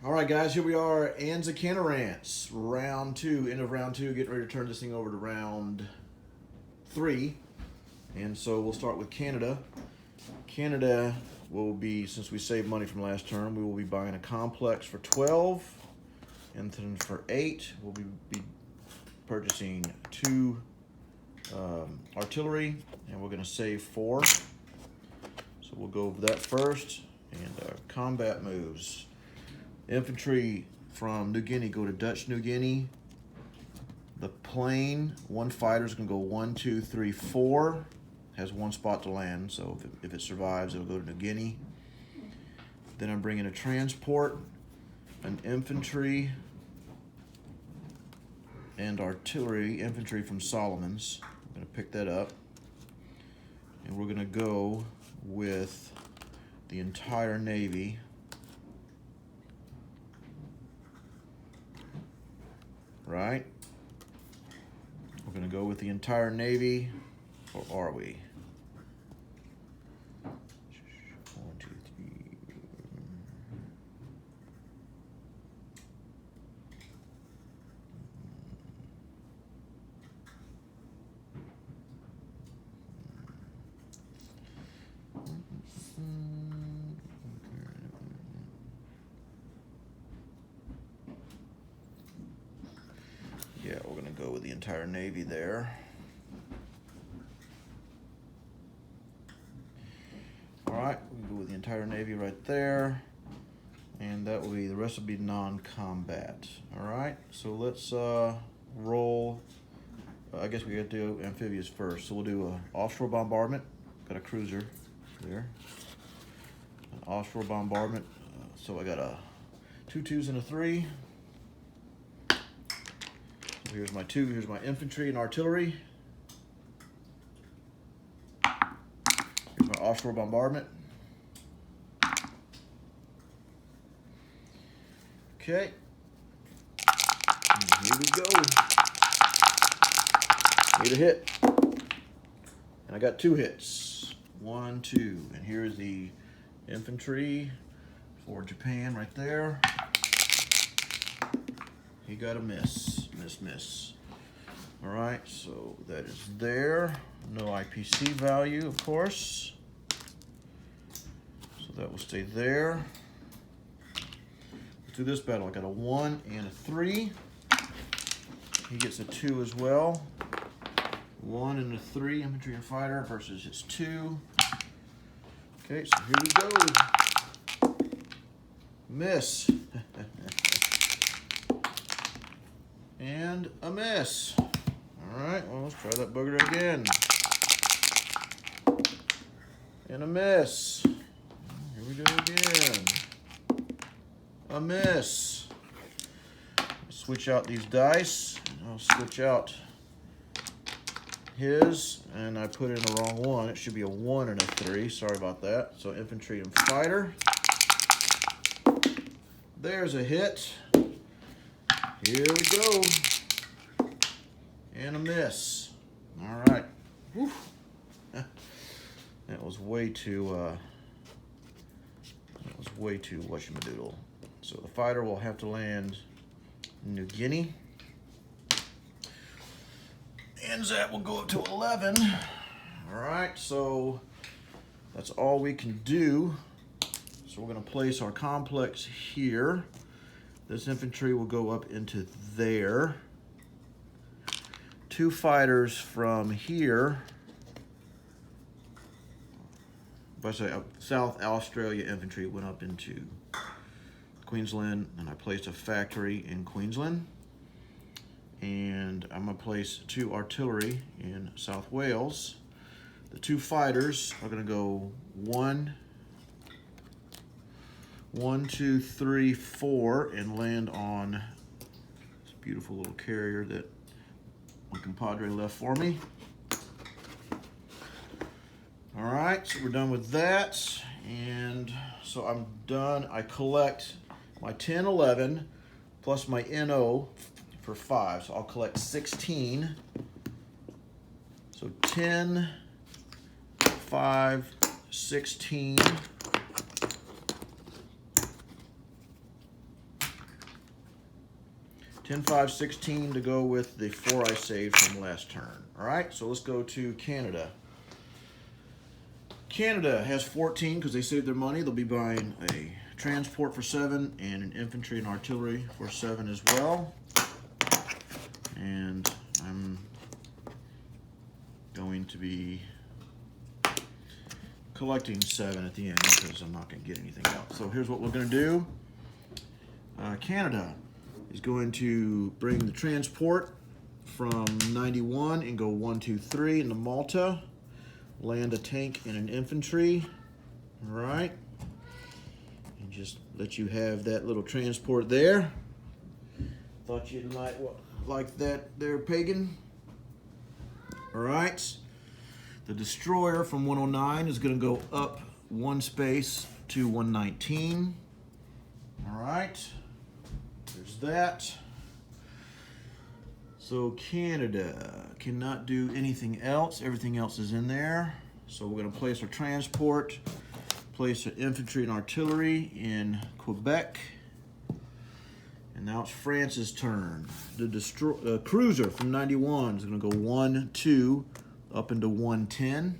All right, guys, here we are, Anzacanarance, round two, end of round two, getting ready to turn this thing over to round three. And so we'll start with Canada. Canada will be, since we saved money from last term, we will be buying a complex for 12. And then for 8, we'll be purchasing 2 artillery, and we're going to save 4. So we'll go over that first. And combat moves. Infantry from New Guinea go to Dutch New Guinea. The plane, 1 fighter is going to go 1, 2, 3, 4. Has 1 spot to land, so if it survives, it'll go to New Guinea. Then I'm bringing a transport, an infantry, and artillery. Infantry from Solomons. I'm going to pick that up. And we're going to go with the entire Navy. Right? We're going to go with the entire Navy, or are we? 1, 2, 3. Yeah, we're going to go with the entire Navy there. All right, we can go with the entire Navy right there. And that will be, the rest will be non-combat. All right, so let's roll. I guess we got to do amphibious first. So we'll do an offshore bombardment. Got a cruiser there. An offshore bombardment. So I got 2 2s and a 3. Here's my 2, here's my infantry and artillery. Here's my offshore bombardment. Okay. And here we go. Need a hit. And I got 2 hits. 1, 2. And here's the infantry for Japan right there. He got a miss. Miss. All right, so that is there. No IPC value, of course. So that will stay there. Let's do this battle. I got a 1 and a 3. He gets a 2 as well. 1 and a 3, infantry and fighter versus his 2. Okay, so here we go. Miss. And a miss. All right, well, let's try that booger again. And a miss. Here we go again. A miss. Switch out these dice. I'll switch out his, and I put in the wrong one. It should be a 1 and a 3. Sorry about that. So infantry and fighter. There's a hit. Here we go. And a miss. All right. Whew. That was way too whatchamadoodle. So the fighter will have to land in New Guinea. And that will go up to 11. All right, so that's all we can do. So we're going to place our complex here. This infantry will go up into there. 2 fighters from here. If I say South Australia infantry went up into Queensland, and I placed a factory in Queensland. And I'm going to place 2 artillery in South Wales. The 2 fighters are going to go 1, 2, 3, 4, and land on this beautiful little carrier that my compadre left for me. All right, so we're done with that. And so I'm done. I collect my 10, 11, plus my NO for 5. So I'll collect 16. So 10, 5, 16. 10, 5, 16 to go with the 4 I saved from last turn. All right, so let's go to Canada. Canada has 14 because they saved their money. They'll be buying a transport for 7 and an infantry and artillery for 7 as well. And I'm going to be collecting 7 at the end because I'm not going to get anything else. So here's what we're going to do. Canada is going to bring the transport from 91 and go 1, 2, 3 into Malta. Land a tank and an infantry. All right. And just let you have that little transport there. Thought you'd like that there, Pagan. All right. The destroyer from 109 is going to go up 1 space to 119. All right. There's that. So Canada cannot do anything else. Everything else is in there. So we're going to place our transport, place our infantry and artillery in Quebec. And now it's France's turn. The cruiser from 91 is going to go 1, 2, up into 110.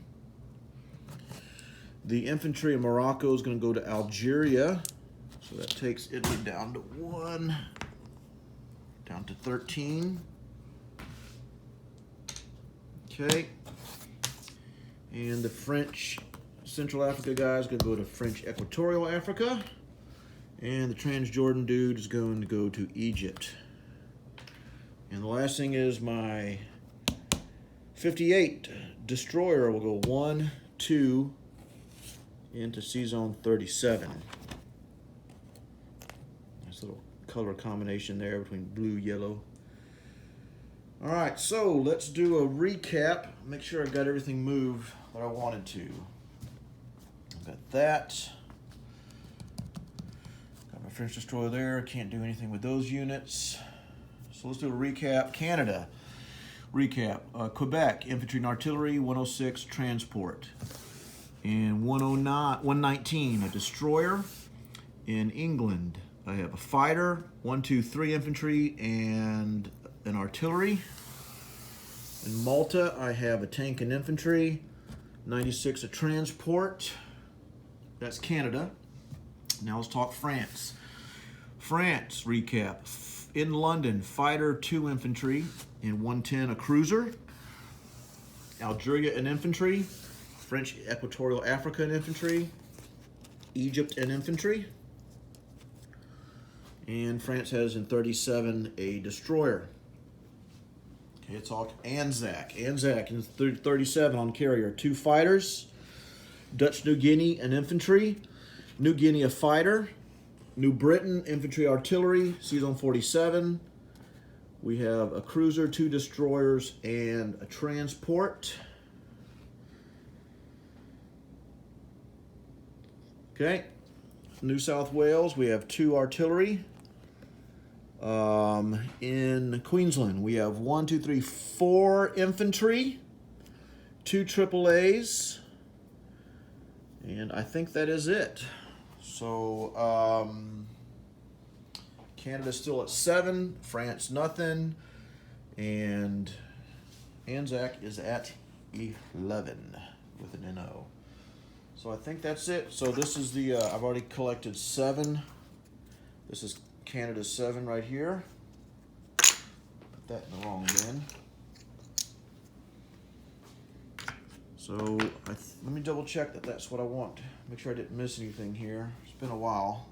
The infantry in Morocco is going to go to Algeria. So that takes Italy down to 1, down to 13. Okay. And the French Central Africa guy is going to go to French Equatorial Africa. And the Transjordan dude is going to go to Egypt. And the last thing is my 58 destroyer will go 1, 2 into Sea Zone 37. Nice little color combination there between blue, yellow. All right, so let's do a recap. Make sure I've got everything moved that I wanted to. I've got that. Got my French destroyer there. Can't do anything with those units. So let's do a recap. Canada. Recap. Quebec, infantry and artillery, 106, transport. In 119, a destroyer. In England, I have a fighter, 1, 2, 3 infantry, and an artillery. In Malta, I have a tank and infantry, 96 a transport. That's Canada. Now let's talk France. France, recap. In London, fighter, 2 infantry. In 110, a cruiser. Algeria, an infantry. French Equatorial Africa, an infantry. Egypt, an infantry. And France has in 37 a destroyer. Okay, let's talk Anzac. Anzac in 37 on carrier, 2 fighters. Dutch New Guinea, an infantry. New Guinea, a fighter. New Britain, infantry artillery, Sea Zone 47. We have a cruiser, 2 destroyers, and a transport. Okay. New South Wales, we have 2 artillery. In Queensland, we have 1, 2, 3, 4 infantry, 2 AAAs, and I think that is it. So, Canada's still at 7, France nothing, and Anzac is at 11 with an NO. So I think that's it. So this is the, I've already collected 7. This is Canada's 7 right here. Put that in the wrong bin. So let me double check that that's what I want. Make sure I didn't miss anything here. It's been a while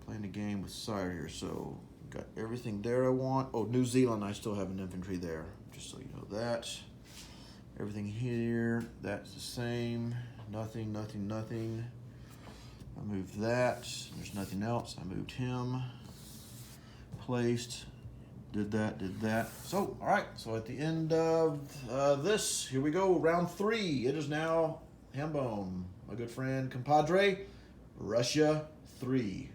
playing the game with Sire here. So got everything there I want. Oh, New Zealand, I still have an infantry there, just so you know that. Everything here, that's the same. Nothing, nothing, nothing. I moved that. There's nothing else. I moved him. Placed. Did that, did that. So, all right. So at the end of this, here we go. Round 3. It is now Hambone, my good friend, compadre, Russia 3.